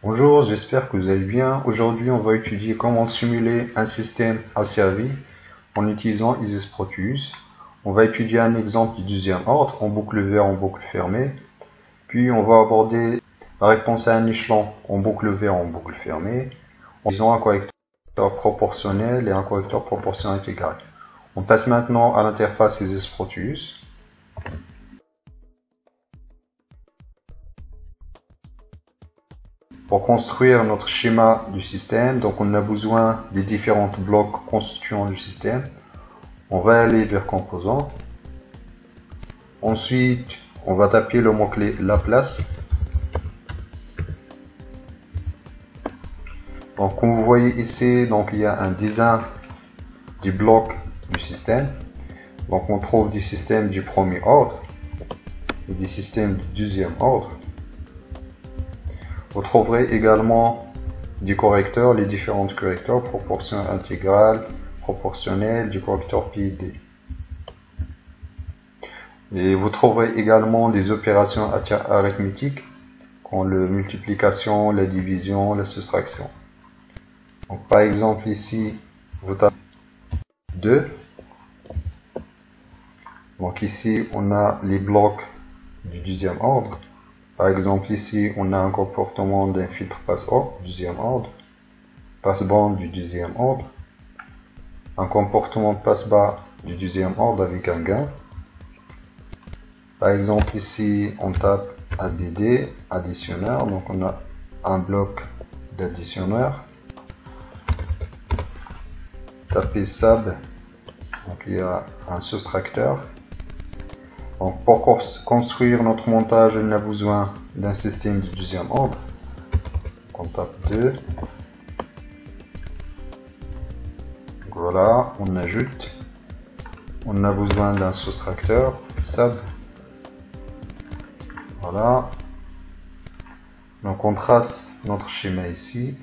Bonjour, j'espère que vous allez bien. Aujourd'hui, on va étudier comment simuler un système asservi en utilisant Isis Proteus. On va étudier un exemple du deuxième ordre en boucle ouverte, en boucle fermée. Puis, on va aborder la réponse à un échelon en boucle ouverte, en boucle fermée, en utilisant un correcteur proportionnel et un correcteur proportionnel intégral. On passe maintenant à l'interface Isis Proteus. Pour construire notre schéma du système, donc on a besoin des différents blocs constituant le système. On va aller vers composants. Ensuite, on va taper le mot-clé Laplace. Donc comme vous voyez ici, donc il y a un design du bloc du système. Donc on trouve des systèmes du premier ordre et des systèmes du deuxième ordre. Vous trouverez également du correcteur, les différents correcteurs, proportion intégrale, proportionnelle, du correcteur PID. Et vous trouverez également des opérations arithmétiques, comme la multiplication, la division, la soustraction. Donc par exemple ici, vous tapez 2. Donc ici, on a les blocs du deuxième ordre. Par exemple, ici, on a un comportement d'un filtre passe-haut, deuxième ordre, passe-bande du deuxième ordre, un comportement passe-bas du deuxième ordre avec un gain. Par exemple, ici, on tape ADD, additionneur, donc on a un bloc d'additionneur. Tapez SAB, donc il y a un soustracteur. Donc pour construire notre montage, on a besoin d'un système de deuxième ordre. Donc on tape 2. Voilà, on ajoute. On a besoin d'un soustracteur, SAB. Voilà. Donc on trace notre schéma ici.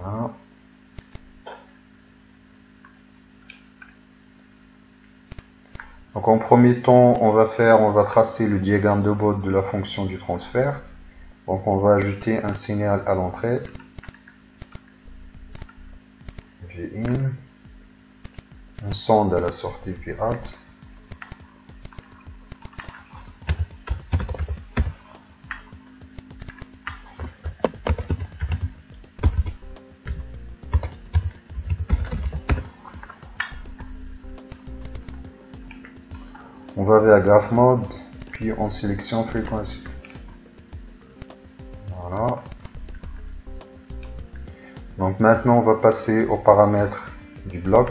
Voilà. Donc en premier temps, on va tracer le diagramme de bord de la fonction du transfert. Donc on va ajouter un signal à l'entrée, Vin, un sonde à la sortie Vout. On va vers Graph Mode, puis on sélectionne Frequency. Voilà. Donc maintenant, on va passer aux paramètres du bloc.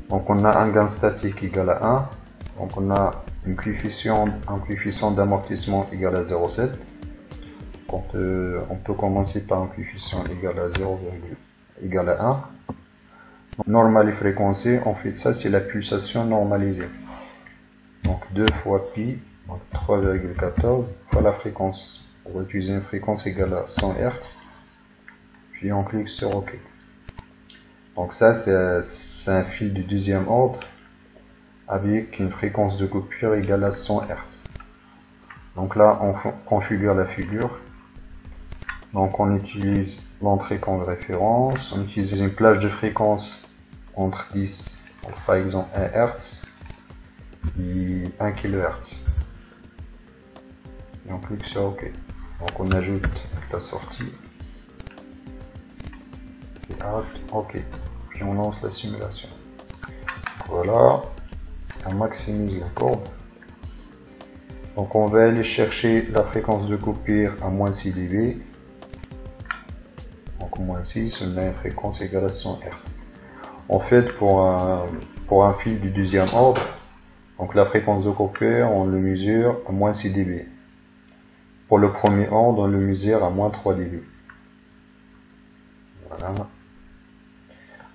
Donc on a un gain statique égal à 1. Donc on a un coefficient d'amortissement égal à 0,7. On peut commencer par un coefficient égal à 0, égal à 1. Donc, normal et fréquencé, en fait ça c'est la pulsation normalisée. Donc 2 fois pi, donc 3,14 fois la fréquence. On va utiliser une fréquence égale à 100 Hz. Puis on clique sur OK. Donc ça c'est un fil du deuxième ordre avec une fréquence de coupure égale à 100 Hz. Donc là on configure la figure. Donc on utilise l'entrée comme référence. On utilise une plage de fréquence entre 10, par exemple 1 Hz. Et 1 kHz. Et on clique sur OK. Donc on ajoute la sortie. Et OK. Puis on lance la simulation. Voilà. On maximise la courbe. Donc on va aller chercher la fréquence de coupure à moins 6 dB. Donc moins 6, on a une fréquence égale à 100 Hz. En fait, pour un fil du deuxième ordre, donc la fréquence de coupure, on le mesure à moins 6 dB. Pour le premier ordre, on le mesure à moins 3 dB. Voilà.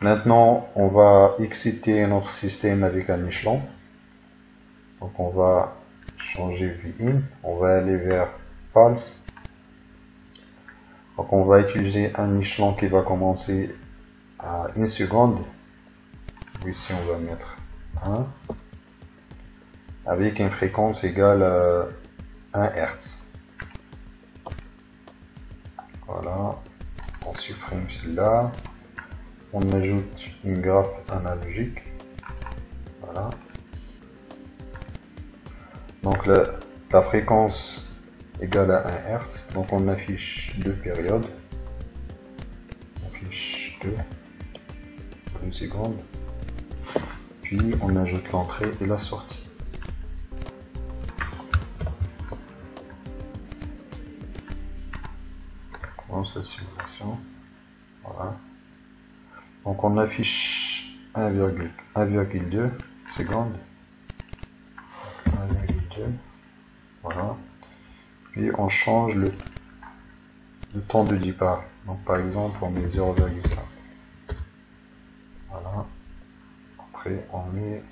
Maintenant, on va exciter notre système avec un échelon. Donc on va changer Vin, on va aller vers Pulse. Donc on va utiliser un échelon qui va commencer à 1 seconde. Ici on va mettre 1. avec une fréquence égale à 1 Hz. Voilà, on supprime celle-là, on ajoute une graphe analogique. Voilà. Donc la fréquence égale à 1 Hz, donc on affiche deux périodes. On affiche 2 secondes. Puis on ajoute l'entrée et la sortie. On lance la simulation. Voilà. Donc on affiche 1,2 secondes. 1,2. Voilà. Et on change le temps de départ. Donc par exemple on met 0,5. Voilà. Après on met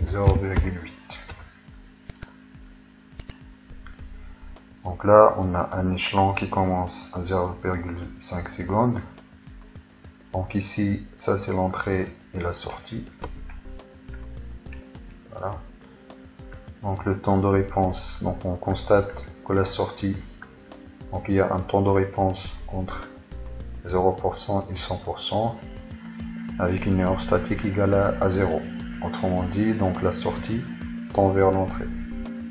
0,8. Donc là on a un échelon qui commence à 0,5 secondes. Donc ici ça c'est l'entrée et la sortie. Voilà. Donc le temps de réponse, donc on constate que la sortie, donc il y a un temps de réponse entre 0% et 100% avec une erreur statique égale à 0. Autrement dit, donc la sortie tend vers l'entrée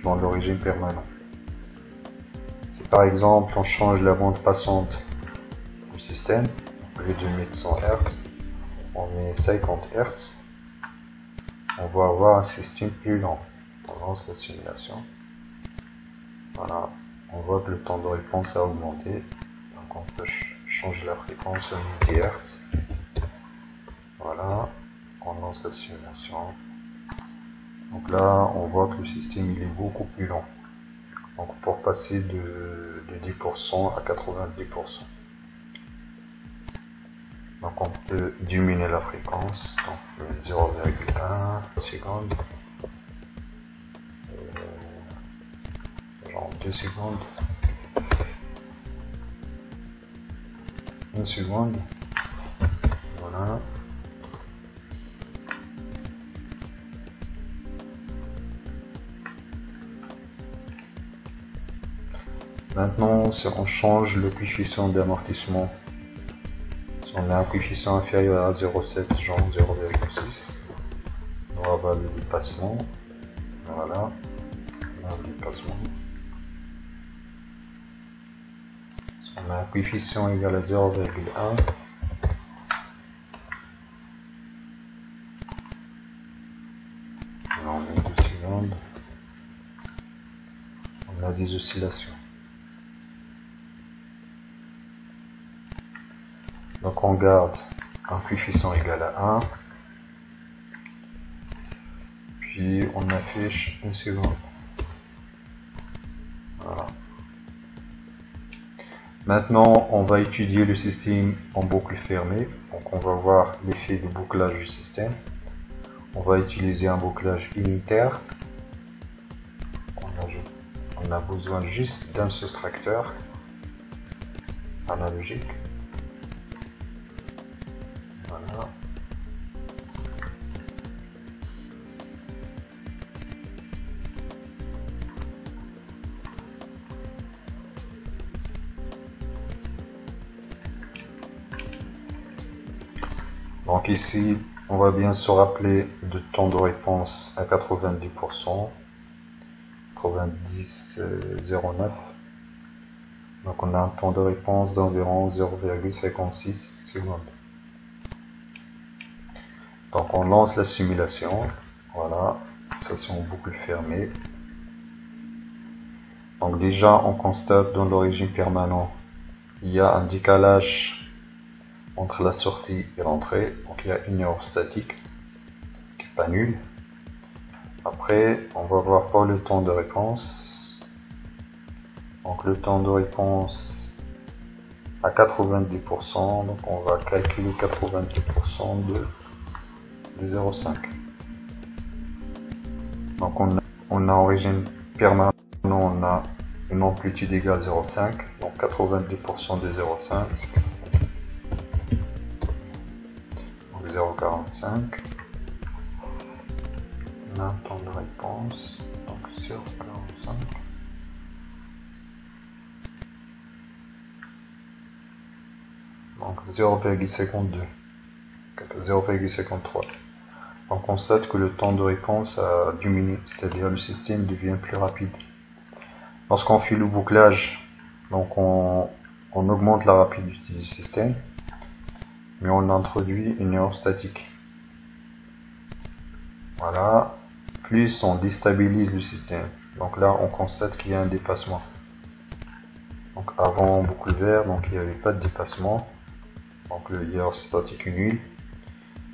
dans le régime permanent. Si par exemple on change la bande passante du système, au lieu de mettre 100 Hz, on met 50 Hz, on va avoir un système plus lent. On lance la simulation. Voilà, on voit que le temps de réponse a augmenté. Donc on peut changer la fréquence à 10 Hz. Voilà, on lance la simulation. Donc là, on voit que le système il est beaucoup plus lent. Donc pour passer de 10% à 90%. Donc on peut diminuer la fréquence. Donc 0,1 seconde. Genre 2 secondes. 1 seconde. Voilà. Maintenant, si on change le coefficient d'amortissement, si on a un coefficient inférieur à 0,7, genre 0,6, on va avoir le dépassement. Voilà, le dépassement. Si on a un coefficient égal à 0,1, on met 2 secondes, on a des oscillations. Donc on garde un coefficient égal à 1, puis on affiche 1 seconde. Voilà. Maintenant on va étudier le système en boucle fermée, donc on va voir l'effet de bouclage du système. On va utiliser un bouclage unitaire. On a besoin juste d'un soustracteur analogique. Voilà. Donc ici, on va bien se rappeler de temps de réponse à 90%, 90,09. Donc on a un temps de réponse d'environ 0,56 secondes. Donc on lance la simulation. Voilà, ça c'est en boucle fermée. Donc déjà on constate dans le régime permanent, il y a un décalage entre la sortie et l'entrée. Donc il y a une erreur statique qui n'est pas nulle. Après on va voir pour le temps de réponse. Donc le temps de réponse à 90%, donc on va calculer 90% de 0,5. Donc on a en régime permanent, on a une amplitude égale à 0,5, donc 90% de 0,5, donc 0,45. On a un temps de réponse, donc 0,45. Donc 0,52, 0,53. On constate que le temps de réponse a diminué, c'est-à-dire le système devient plus rapide. Lorsqu'on fait le bouclage, donc on augmente la rapidité du système, mais on introduit une erreur statique. Voilà, plus on déstabilise le système. Donc là, on constate qu'il y a un dépassement. Donc avant boucle vert, donc il n'y avait pas de dépassement. Donc le erreur statique est nul.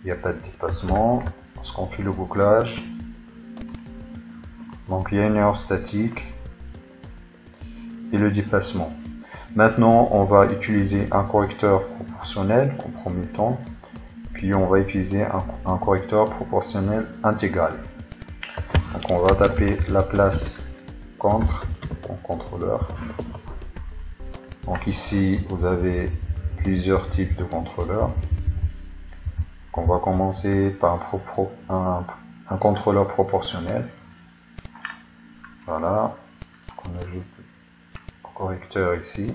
Il n'y a pas de dépassement. Lorsqu'on fait le bouclage, donc il y a une erreur statique et le dépassement. Maintenant, on va utiliser un correcteur proportionnel en premier temps, puis on va utiliser un correcteur proportionnel intégral. Donc on va taper la place contre en contrôleur. Donc ici, vous avez plusieurs types de contrôleurs. Donc on va commencer par un contrôleur proportionnel. Voilà, on ajoute le correcteur ici.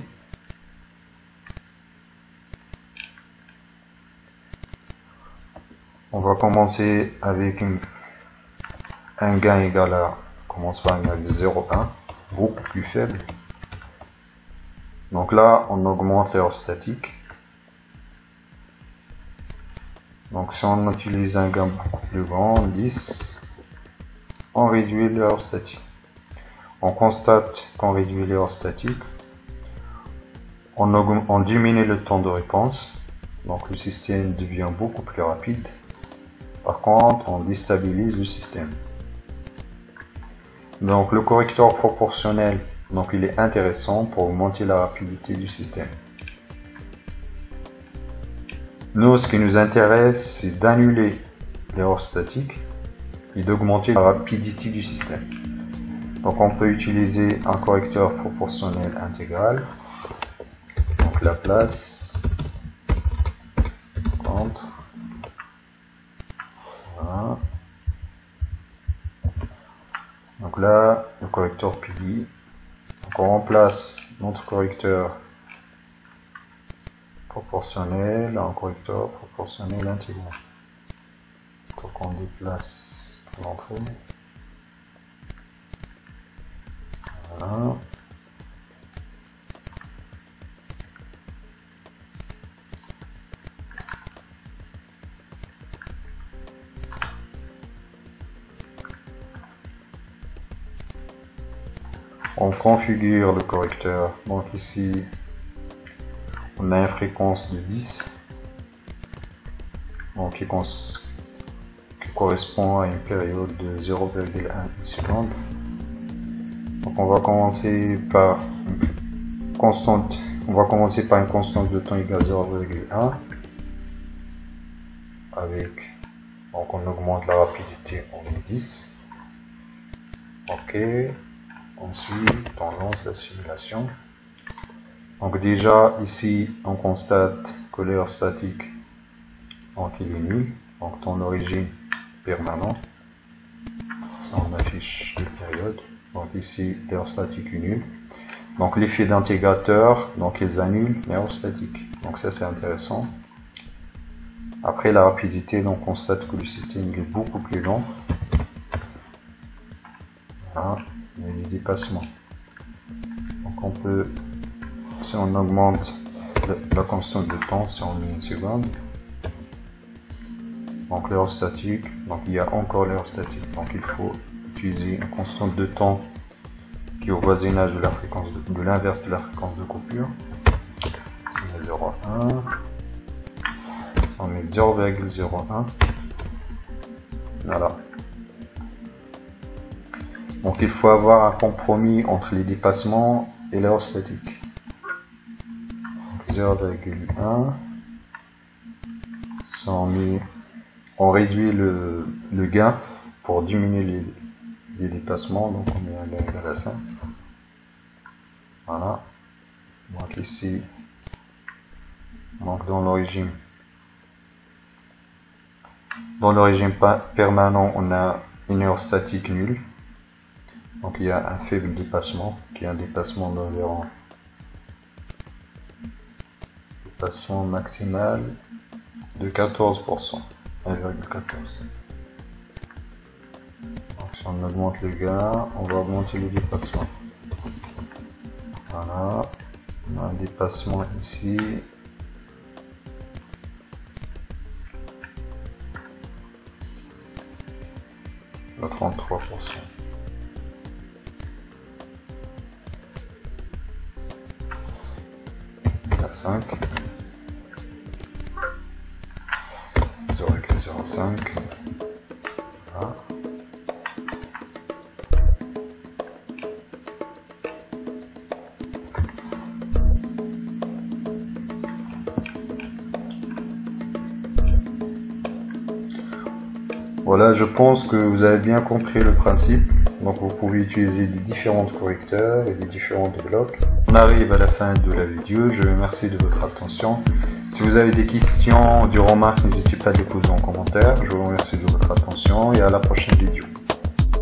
On va commencer avec un gain égal à, commence par un gain de 0,1, beaucoup plus faible. Donc là, on augmente l'erreur statique. Donc si on utilise un gain beaucoup plus grand, 10, on réduit l'erreur statique. On constate qu'on réduit l'erreur statique. On diminue le temps de réponse. Donc le système devient beaucoup plus rapide. Par contre, on déstabilise le système. Donc le correcteur proportionnel, donc il est intéressant pour augmenter la rapidité du système. Nous, ce qui nous intéresse, c'est d'annuler l'erreur statique et d'augmenter la rapidité du système. Donc on peut utiliser un correcteur proportionnel intégral. Donc la place contre. Voilà. Donc là, le correcteur PI. Donc on remplace notre correcteur proportionnel en correcteur proportionnel intégral. Donc on déplace l'entrée. Voilà. On configure le correcteur. Donc ici, on a une fréquence de 10. Donc qui correspond à une période de 0,1 seconde. Donc on va commencer par une constante. On va commencer par une constante de temps égale 0,1 avec, donc on augmente la rapidité en 10. Ok. Ensuite, on lance la simulation. Donc déjà ici, on constate que l'erreur statique, donc il est nul. Donc temps d'origine permanent. On affiche les périodes. Donc ici, l'erreur statique est nulle. Donc l'effet d'intégrateur, donc ils annulent l'erreur statique. Donc ça c'est intéressant. Après la rapidité, donc on constate que le système est beaucoup plus lent. Voilà, il y a des dépassements. Donc on peut, si on augmente la constante de temps, si on met une seconde, donc l'erreur statique, donc il y a encore l'erreur statique. Donc il faut utiliser une constante de temps qui est au voisinage de la fréquence de l'inverse de la fréquence de coupure. On met 0,1, on met 0,01. Voilà. Donc il faut avoir un compromis entre les dépassements et l'erreur statique. 0,1. On réduit le gain pour diminuer les dépassements. Donc on met un gain égal à 5. Voilà. Donc ici, donc dans le régime permanent, on a inéostatique nul. Donc il y a un faible dépassement, qui est un dépassement d'environ, dépassement maximal de 14%, 1,14. Donc si on augmente le gain, on va augmenter le dépassement. Voilà, on a un dépassement ici. De 33%. À 5. 0,05. Voilà. Voilà, je pense que vous avez bien compris le principe. Donc vous pouvez utiliser des différents correcteurs et des différents blocs. On arrive à la fin de la vidéo. Je vous remercie de votre attention. Si vous avez des questions ou des remarques, n'hésitez pas à les poser en commentaire. Je vous remercie de votre attention et à la prochaine vidéo.